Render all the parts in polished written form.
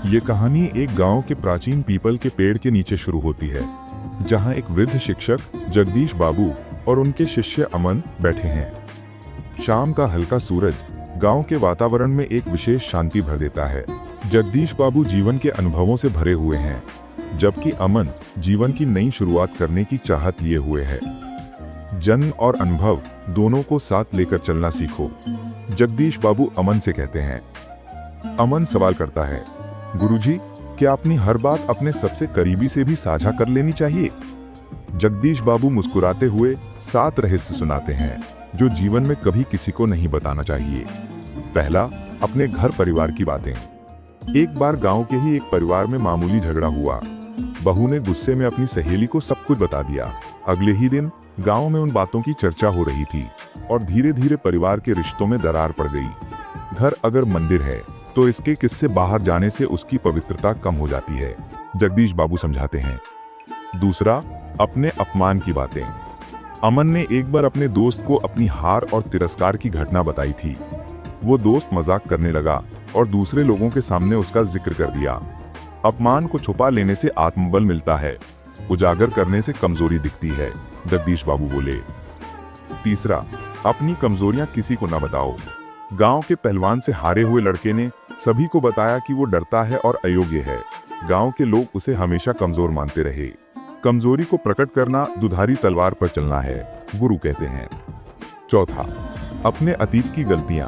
ये कहानी एक गांव के प्राचीन पीपल के पेड़ के नीचे शुरू होती है, जहां एक वृद्ध शिक्षक जगदीश बाबू और उनके शिष्य अमन बैठे हैं। शाम का हल्का सूरज गांव के वातावरण में एक विशेष शांति भर देता है। जगदीश बाबू जीवन के अनुभवों से भरे हुए हैं, जबकि अमन जीवन की नई शुरुआत करने की चाहत लिए हुए है। जन्म और अनुभव दोनों को साथ लेकर चलना सीखो, जगदीश बाबू अमन से कहते हैं। अमन सवाल करता है, गुरुजी, क्या अपनी हर बात अपने सबसे करीबी से भी साझा कर लेनी चाहिए? जगदीश बाबू मुस्कुराते हुए 7 रहस्य सुनाते हैं जो जीवन में कभी किसी को नहीं बताना चाहिए। पहला, अपने घर परिवार की बातें। एक बार गांव के ही एक परिवार में मामूली झगड़ा हुआ। बहू ने गुस्से में अपनी सहेली को सब कुछ बता दिया। अगले ही दिन गांव में उन बातों की चर्चा हो रही थी और धीरे धीरे परिवार के रिश्तों में दरार पड़ गई। घर अगर मंदिर है तो इसके किस्से बाहर जाने से उसकी पवित्रता कम हो जाती है, जगदीश बाबू समझाते हैं। दूसरा, अपने अपमान की बातें। अमन ने एक बार अपने दोस्त को अपनी हार और तिरस्कार की घटना बताई थी। वो दोस्त मजाक करने लगा और दूसरे लोगों के सामने उसका जिक्र कर दिया। अपमान को छुपा लेने से आत्मबल मिलता है, उजागर करने से कमजोरी दिखती है, जगदीश बाबू बोले। तीसरा, अपनी कमजोरियां किसी को न बताओ। गांव के पहलवान से हारे हुए लड़के ने सभी को बताया कि वो डरता है और अयोग्य है। गांव के लोग उसे हमेशा कमजोर मानते रहे। कमजोरी को प्रकट करना दुधारी तलवार पर चलना है, गुरु कहते हैं। चौथा, अपने अतीत की गलतियां।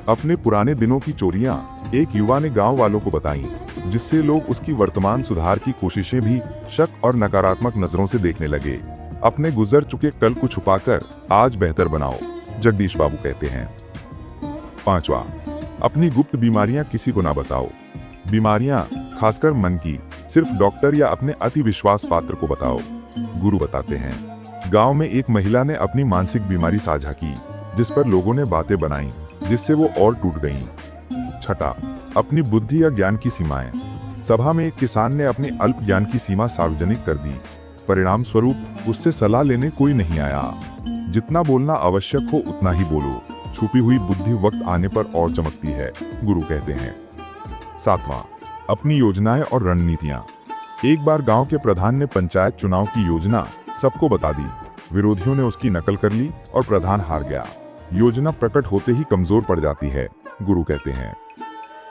अपने पुराने दिनों की चोरियां एक युवा ने गांव वालों को बताई, जिससे लोग उसकी वर्तमान सुधार की कोशिशें भी शक और नकारात्मक नजरों से देखने लगे। अपने गुजर चुके कल को छुपाकर आज बेहतर बनाओ, जगदीश बाबू कहते हैं। पांचवा, अपनी गुप्त बीमारियां किसी को ना बताओ। बीमारियां, खासकर मन की, सिर्फ डॉक्टर या अपने अति विश्वास पात्र को बताओ, गुरु बताते हैं। गांव में एक महिला ने अपनी मानसिक बीमारी साझा की, जिस पर लोगों ने बातें बनाई, जिससे वो और टूट गईं। छठा, अपनी बुद्धि या ज्ञान की सीमाएं। सभा में एक किसान ने अपने अल्प ज्ञान की सीमा सार्वजनिक कर दी। परिणाम स्वरूप उससे सलाह लेने कोई नहीं आया। जितना बोलना आवश्यक हो उतना ही बोलो। छुपी हुई बुद्धि वक्त आने पर और चमकती है, गुरु कहते हैं। सातवां, अपनी योजनाएं और रणनीतियां। एक बार गांव के प्रधान ने पंचायत चुनाव की योजना सबको बता दी। विरोधियों ने उसकी नकल कर ली और प्रधान हार गया। योजना प्रकट होते ही कमजोर पड़ जाती है, गुरु कहते हैं।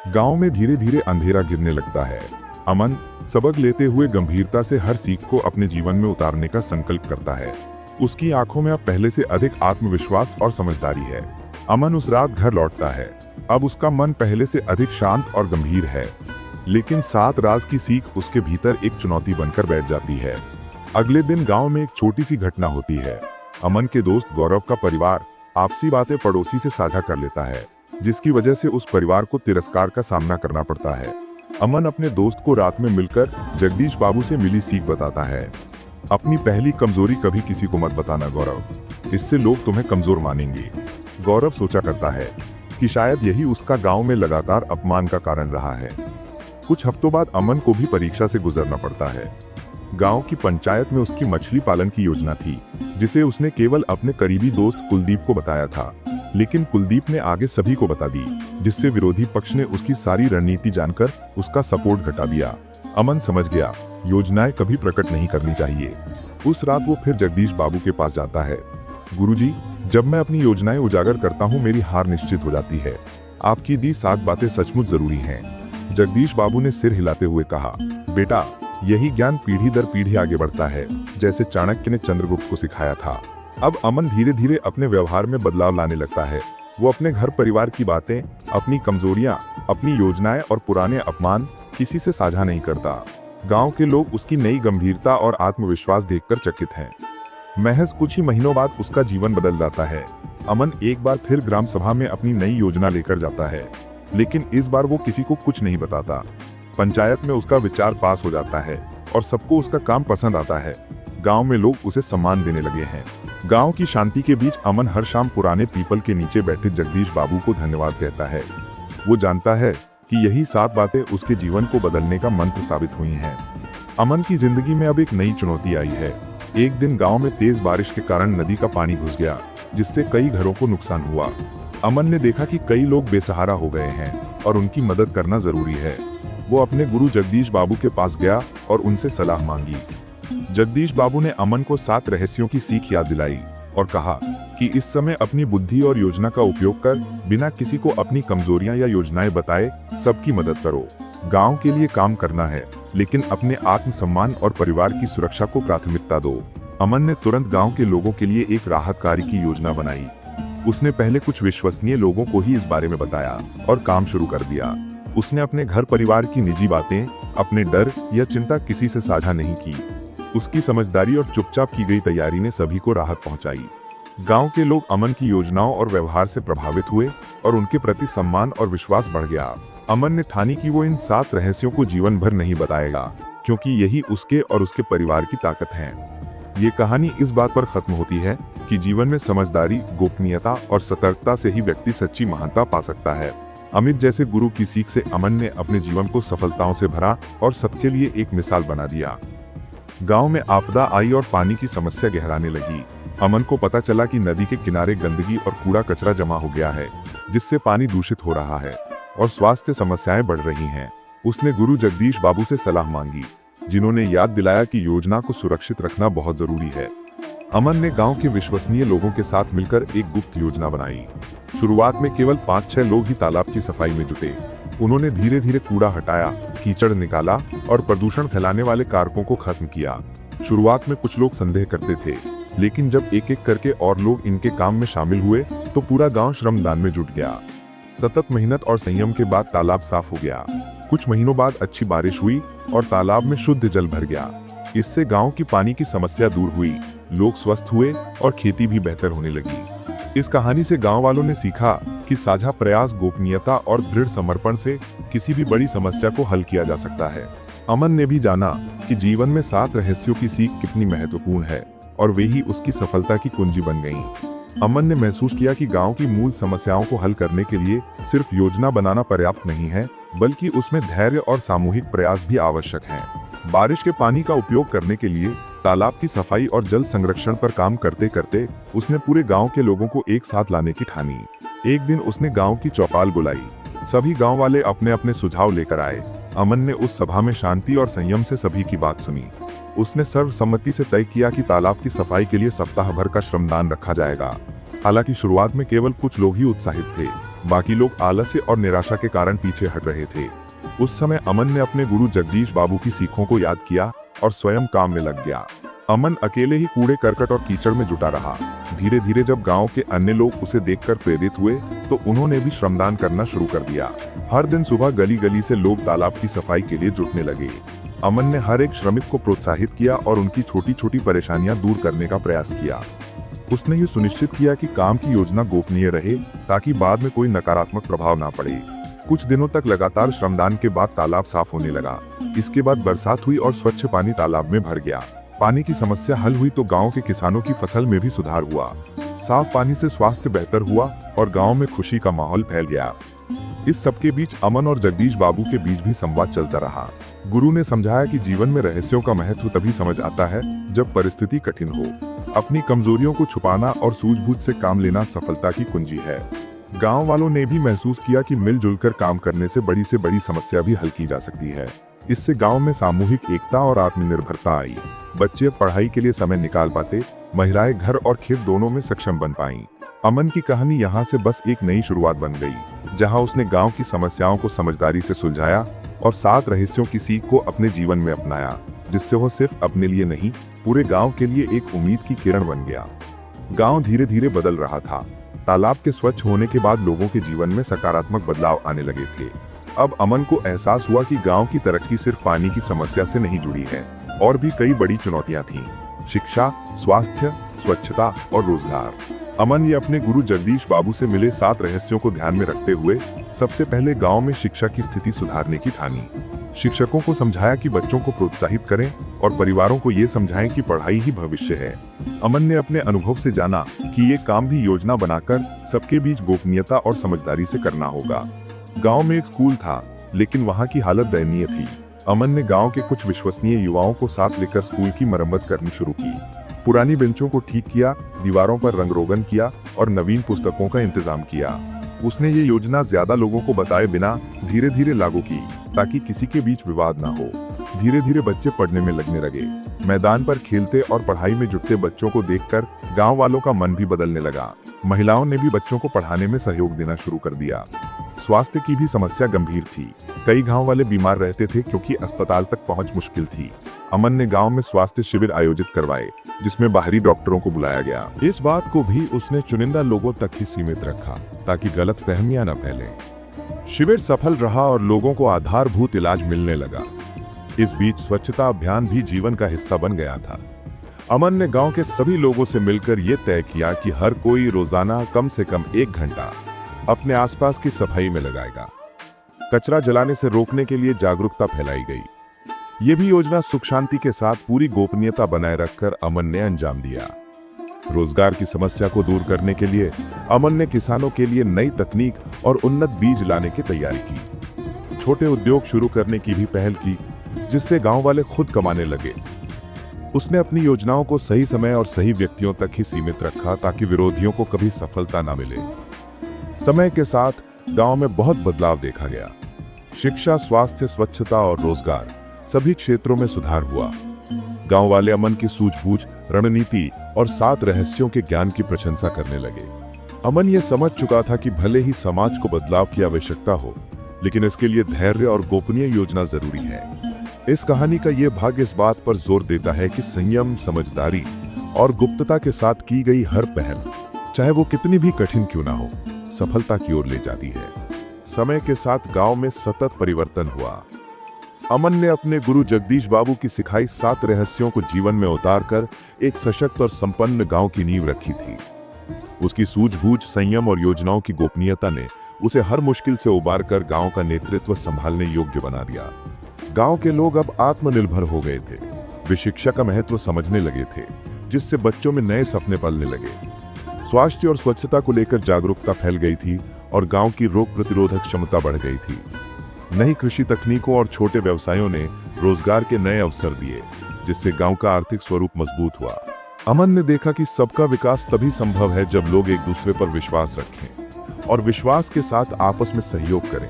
गांव में धीरे धीरे अंधेरा गिरने लगता है। अमन सबक लेते हुए गंभीरता से हर सीख को अपने जीवन में उतारने का संकल्प करता है। उसकी आंखों में अब पहले से अधिक आत्मविश्वास और समझदारी है। अमन उस रात घर लौटता है। अब उसका मन पहले से अधिक शांत और गंभीर है, लेकिन 7 राज की सीख उसके भीतर एक चुनौती बनकर बैठ जाती है। अगले दिन गांव में एक छोटी सी घटना होती है। अमन के दोस्त गौरव का परिवार आपसी बातें पड़ोसी से साझा कर लेता है, जिसकी वजह से उस परिवार को तिरस्कार का सामना करना पड़ता है। अमन अपने दोस्त को रात में मिलकर जगदीश बाबू से मिली सीख बताता है। अपनी पहली कमजोरी कभी किसी को मत बताना गौरव, इससे लोग तुम्हें कमजोर मानेंगे। गौरव सोचा करता है कि शायद यही उसका गांव में लगातार अपमान का कारण रहा है। कुछ हफ्तों बाद अमन को भी परीक्षा से गुजरना पड़ता है। गांव की पंचायत में उसकी मछली पालन की योजना थी, जिसे उसने केवल अपने करीबी दोस्त कुलदीप को बताया था, लेकिन कुलदीप ने आगे सभी को बता दी, जिससे विरोधी पक्ष ने उसकी सारी रणनीति जानकर उसका सपोर्ट घटा दिया। अमन समझ गया, योजनाएं कभी प्रकट नहीं करनी चाहिए। उस रात वो फिर जगदीश बाबू के पास जाता है। गुरुजी, जब मैं अपनी योजनाएं उजागर करता हूं, मेरी हार निश्चित हो जाती है। आपकी दी 7 बातें सचमुच जरूरी हैं। जगदीश बाबू ने सिर हिलाते हुए कहा, बेटा, यही ज्ञान पीढ़ी दर पीढ़ी आगे बढ़ता है, जैसे चाणक्य ने चंद्रगुप्त को सिखाया था। अब अमन धीरे धीरे अपने व्यवहार में बदलाव लाने लगता है। वो अपने घर परिवार की बातें, अपनी कमजोरियां, अपनी योजनाएं और पुराने अपमान किसी से साझा नहीं करता। गांव के लोग उसकी नई गंभीरता और आत्मविश्वास देखकर चकित हैं। महज कुछ ही महीनों बाद उसका जीवन बदल जाता है। अमन एक बार फिर ग्राम सभा में अपनी नई योजना लेकर जाता है, लेकिन इस बार वो किसी को कुछ नहीं बताता। पंचायत में उसका विचार पास हो जाता है और सबको उसका काम पसंद आता है। गांव में लोग उसे सम्मान देने लगे हैं। गांव की शांति के बीच अमन हर शाम पुराने पीपल के नीचे बैठे जगदीश बाबू को धन्यवाद कहता है। वो जानता है कि यही 7 बातें उसके जीवन को बदलने का मंत्र साबित हुई हैं। अमन की जिंदगी में अब एक नई चुनौती आई है। एक दिन गांव में तेज बारिश के कारण नदी का पानी घुस गया, जिससे कई घरों को नुकसान हुआ। अमन ने देखा कि कई लोग बेसहारा हो गए हैं और उनकी मदद करना जरूरी है। वो अपने गुरु जगदीश बाबू के पास गया और उनसे सलाह मांगी। जगदीश बाबू ने अमन को 7 रहस्यों की सीख याद दिलाई और कहा कि इस समय अपनी बुद्धि और योजना का उपयोग कर बिना किसी को अपनी कमजोरियां या योजनाएं बताए सबकी मदद करो। गांव के लिए काम करना है, लेकिन अपने आत्मसम्मान और परिवार की सुरक्षा को प्राथमिकता दो। अमन ने तुरंत गांव के लोगों के लिए एक राहत कार्य की योजना बनाई। उसने पहले कुछ विश्वसनीय लोगों को ही इस बारे में बताया और काम शुरू कर दिया। उसने अपने घर परिवार की निजी बातें, अपने डर या चिंता किसी से साझा नहीं की। उसकी समझदारी और चुपचाप की गई तैयारी ने सभी को राहत पहुंचाई। गांव के लोग अमन की योजनाओं और व्यवहार से प्रभावित हुए और उनके प्रति सम्मान और विश्वास बढ़ गया। अमन ने ठानी कि वो इन 7 रहस्यों को जीवन भर नहीं बताएगा, क्योंकि यही उसके और उसके परिवार की ताकत है। ये कहानी इस बात पर खत्म होती है कि जीवन में समझदारी, गोपनीयता और सतर्कता से ही व्यक्ति सच्ची महानता पा सकता है। अमित जैसे गुरु की सीख से अमन ने अपने जीवन को सफलताओं से भरा और सबके लिए एक मिसाल बना दिया। गांव में आपदा आई और पानी की समस्या गहराने लगी। अमन को पता चला कि नदी के किनारे गंदगी और कूड़ा कचरा जमा हो गया है, जिससे पानी दूषित हो रहा है और स्वास्थ्य समस्याएं बढ़ रही हैं। उसने गुरु जगदीश बाबू से सलाह मांगी, जिन्होंने याद दिलाया कि योजना को सुरक्षित रखना बहुत जरूरी है। अमन ने गांव के विश्वसनीय लोगों के साथ मिलकर एक गुप्त योजना बनाई। शुरुआत में केवल 5-6 लोग ही तालाब की सफाई में जुटे। उन्होंने धीरे धीरे कूड़ा हटाया, कीचड़ निकाला और प्रदूषण फैलाने वाले कारकों को खत्म किया। शुरुआत में कुछ लोग संदेह करते थे, लेकिन जब एक एक करके और लोग इनके काम में शामिल हुए तो पूरा गांव श्रमदान में जुट गया। सतत मेहनत और संयम के बाद तालाब साफ हो गया। कुछ महीनों बाद अच्छी बारिश हुई और तालाब में शुद्ध जल भर गया। इससे गांव की पानी की समस्या दूर हुई, लोग स्वस्थ हुए और खेती भी बेहतर होने लगी। इस कहानी से गांव वालों ने सीखा कि साझा प्रयास, गोपनीयता और दृढ़ समर्पण से किसी भी बड़ी समस्या को हल किया जा सकता है। अमन ने भी जाना कि जीवन में 7 रहस्यों की सीख कितनी महत्वपूर्ण है और वे ही उसकी सफलता की कुंजी बन गईं। अमन ने महसूस किया कि गांव की मूल समस्याओं को हल करने के लिए सिर्फ योजना बनाना पर्याप्त नहीं है, बल्कि उसमें धैर्य और सामूहिक प्रयास भी आवश्यक हैं। बारिश के पानी का उपयोग करने के लिए तालाब की सफाई और जल संरक्षण पर काम करते करते उसने पूरे गांव के लोगों को एक साथ लाने की ठानी। एक दिन उसने गांव की चौपाल बुलाई। सभी गांव वाले अपने अपने सुझाव लेकर आए। अमन ने उस सभा में शांति और संयम से सभी की बात सुनी। उसने सर्वसम्मति से तय किया कि तालाब की सफाई के लिए सप्ताह भर का श्रमदान रखा जाएगा। हालांकि शुरुआत में केवल कुछ लोग ही उत्साहित थे, बाकी लोग आलस्य और निराशा के कारण पीछे हट रहे थे। उस समय अमन ने अपने गुरु जगदीश बाबू की सीखों को याद किया और स्वयं काम में लग गया। अमन अकेले ही कूड़े करकट और कीचड़ में जुटा रहा। धीरे धीरे जब गांव के अन्य लोग उसे देखकर प्रेरित हुए तो उन्होंने भी श्रमदान करना शुरू कर दिया। हर दिन सुबह गली गली से लोग तालाब की सफाई के लिए जुटने लगे। अमन ने हर एक श्रमिक को प्रोत्साहित किया और उनकी छोटी छोटी परेशानियां दूर करने का प्रयास किया। उसने ये सुनिश्चित किया कि काम की योजना गोपनीय रहे, ताकि बाद में कोई नकारात्मक प्रभाव ना पड़े। कुछ दिनों तक लगातार श्रमदान के बाद तालाब साफ होने लगा। इसके बाद बरसात हुई और स्वच्छ पानी तालाब में भर गया। पानी की समस्या हल हुई तो गांव के किसानों की फसल में भी सुधार हुआ। साफ पानी से स्वास्थ्य बेहतर हुआ और गांव में खुशी का माहौल फैल गया। इस सबके बीच अमन और जगदीश बाबू के बीच भी संवाद चलता रहा। गुरु ने समझाया कि जीवन में रहस्यों का महत्व तभी समझ आता है जब परिस्थिति कठिन हो। अपनी कमजोरियों को छुपाना और सूझबूझ से काम लेना सफलता की कुंजी है। गांव वालों ने भी महसूस किया कि मिलजुल कर काम करने से बड़ी समस्या भी हल की जा सकती है। इससे गांव में सामूहिक एकता और आत्मनिर्भरता आई। बच्चे पढ़ाई के लिए समय निकाल पाते, महिलाएं घर और खेत दोनों में सक्षम बन पाईं। अमन की कहानी यहाँ से बस एक नई शुरुआत बन गई, जहाँ उसने गांव की समस्याओं को समझदारी से सुलझाया और 7 रहस्यों की सीख को अपने जीवन में अपनाया, जिससे वो सिर्फ अपने लिए नहीं, पूरे गांव के लिए एक उम्मीद की किरण बन गया। गांव धीरे धीरे बदल रहा था। तालाब के स्वच्छ होने के बाद लोगों के जीवन में सकारात्मक बदलाव आने लगे थे। अब अमन को एहसास हुआ कि गांव की तरक्की सिर्फ पानी की समस्या से नहीं जुड़ी है, और भी कई बड़ी चुनौतियां थीं: शिक्षा, स्वास्थ्य, स्वच्छता और रोजगार। अमन ये अपने गुरु जगदीश बाबू से मिले 7 रहस्यों को ध्यान में रखते हुए सबसे पहले गांव में शिक्षा की स्थिति सुधारने की ठानी। शिक्षकों को समझाया कि बच्चों को प्रोत्साहित करें और परिवारों को ये समझाएं कि पढ़ाई ही भविष्य है। अमन ने अपने अनुभव से जाना कि ये काम भी योजना बनाकर सबके बीच गोपनीयता और समझदारी से करना होगा। गांव में एक स्कूल था, लेकिन वहां की हालत दयनीय थी। अमन ने गांव के कुछ विश्वसनीय युवाओं को साथ लेकर स्कूल की मरम्मत करनी शुरू की। पुरानी बेंचों को ठीक किया, दीवारों पर रंग रोगन किया और नवीन पुस्तकों का इंतजाम किया। उसने ये योजना ज्यादा लोगों को बताए बिना धीरे धीरे लागू की, ताकि किसी के बीच विवाद ना हो। धीरे धीरे बच्चे पढ़ने में लगने लगे। मैदान पर खेलते और पढ़ाई में जुटते बच्चों को देखकर गांव वालों का मन भी बदलने लगा। महिलाओं ने भी बच्चों को पढ़ाने में सहयोग देना शुरू कर दिया। स्वास्थ्य की भी समस्या गंभीर थी। कई गांव वाले बीमार रहते थे क्योंकि अस्पताल तक पहुंच मुश्किल थी। अमन ने गांव में स्वास्थ्य शिविर आयोजित करवाए, जिसमें बाहरी डॉक्टरों को बुलाया गया। इस बात को भी उसने चुनिंदा लोगों तक ही सीमित रखा, ताकि गलतफहमियां न फैलें। शिविर सफल रहा और लोगों को आधारभूत इलाज मिलने लगा। इस बीच स्वच्छता अभियान भी जीवन का हिस्सा बन गया था। अमन ने गांव के सभी लोगों से मिलकर यह तय किया कि हर कोई रोजाना कम से कम 1 घंटा अपने आसपास की सफाई में लगाएगा। कचरा जलाने से रोकने के लिए जागरूकता फैलाई गई। ये भी योजना सुख शांति के साथ पूरी गोपनीयता बनाए रखकर अमन ने अंजाम दिया। रोजगार की समस्या को दूर करने के लिए अमन ने किसानों के लिए नई तकनीक और उन्नत बीज लाने की तैयारी की। छोटे उद्योग शुरू करने की भी पहल की, जिससे गांव वाले खुद कमाने लगे। उसने अपनी योजनाओं को सही समय और सही व्यक्तियों तक ही सीमित रखा, ताकि विरोधियों को कभी सफलता न मिले। समय के साथ गांव में बहुत बदलाव देखा गया। शिक्षा, स्वास्थ्य, स्वच्छता और रोजगार सभी क्षेत्रों में सुधार हुआ। गांव वाले अमन की सूझबूझ, रणनीति और 7 रहस्यों के ज्ञान की प्रशंसा करने लगे। अमन यह समझ चुका था कि भले ही समाज को बदलाव की आवश्यकता हो, लेकिन इसके लिए धैर्य और गोपनीय योजना जरूरी है। इस कहानी का यह भाग इस बात पर जोर देता है कि संयम, समझदारी और गुप्तता के साथ की गई हर पहल, चाहे वो कितनी भी कठिन क्यों ना हो, सफलता की ओर ले जाती है। समय के साथ गांव में सतत परिवर्तन हुआ। अमन ने अपने गुरु जगदीश बाबू की सिखाई 7 रहस्यों को जीवन में उतारकर एक सशक्त और संपन्न गांव की नींव रखी थी। उसकी सूझबूझ, संयम और योजनाओं की गोपनीयता ने उसे हर मुश्किल से उबारकर गांव का नेतृत्व संभालने योग्य बना दिया। गांव के लोग अब आत्मनिर्भर हो गए थे। वे शिक्षा का महत्व समझने लगे थे, जिससे बच्चों में नए सपने पलने लगे। स्वास्थ्य और स्वच्छता को लेकर जागरूकता फैल गई थी और गांव की रोग प्रतिरोधक क्षमता बढ़ गई थी। नई कृषि तकनीकों और छोटे व्यवसायों ने रोजगार के नए अवसर दिए, जिससे गांव का आर्थिक स्वरूप मजबूत हुआ। अमन ने देखा कि सबका विकास तभी संभव है जब लोग एक दूसरे पर विश्वास रखें और विश्वास के साथ आपस में सहयोग करें,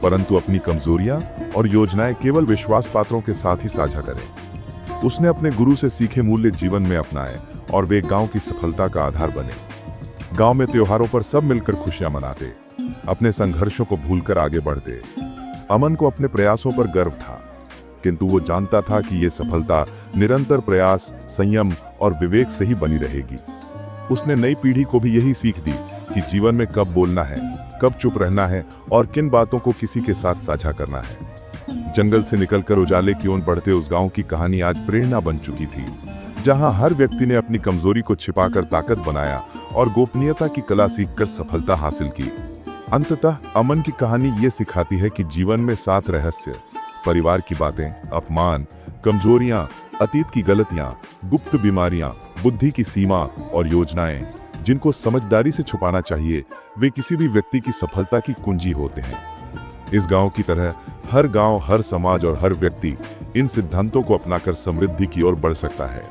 परंतु अपनी कमजोरियां और योजनाएं केवल विश्वास पात्रों के साथ ही साझा करें। उसने अपने गुरु से सीखे मूल्य जीवन में अपनाए और वे गांव की सफलता का आधार बने। गांव में त्योहारों पर सब मिलकर खुशियां मनाते, अपने संघर्षों को भूलकर आगे बढ़ते। अमन को अपने प्रयासों पर गर्व था, किंतु वो जानता था कि ये सफलता निरंतर प्रयास, संयम और विवेक से ही बनी रहेगी। उसने नई पीढ़ी को भी यही सीख दी कि जीवन में कब बोलना है, कब चुप रहना है और किन बातों को किसी के साथ साझा करना है। जंगल से निकलकर उजाले की ओर बढ़ते उस गांव की कहानी आज प्रेरणा बन चुकी थी, जहां हर व्यक्ति ने अपनी कमजोरी को छिपाकर ताकत बनाया और गोपनीयता की कला सीखकर सफलता हासिल की। अंततः अमन की कहानी ये सिखाती है कि जीवन में 7 रहस्य, परिवार की बातें, अपमान, कमजोरियां, अतीत की गलतियां, गुप्त बीमारियां, बुद्धि की सीमा और योजनाएं, जिनको समझदारी से छुपाना चाहिए, वे किसी भी व्यक्ति की सफलता की कुंजी होते हैं। इस गांव की तरह हर गांव, हर समाज और हर व्यक्ति इन सिद्धांतों को अपनाकर समृद्धि की ओर बढ़ सकता है।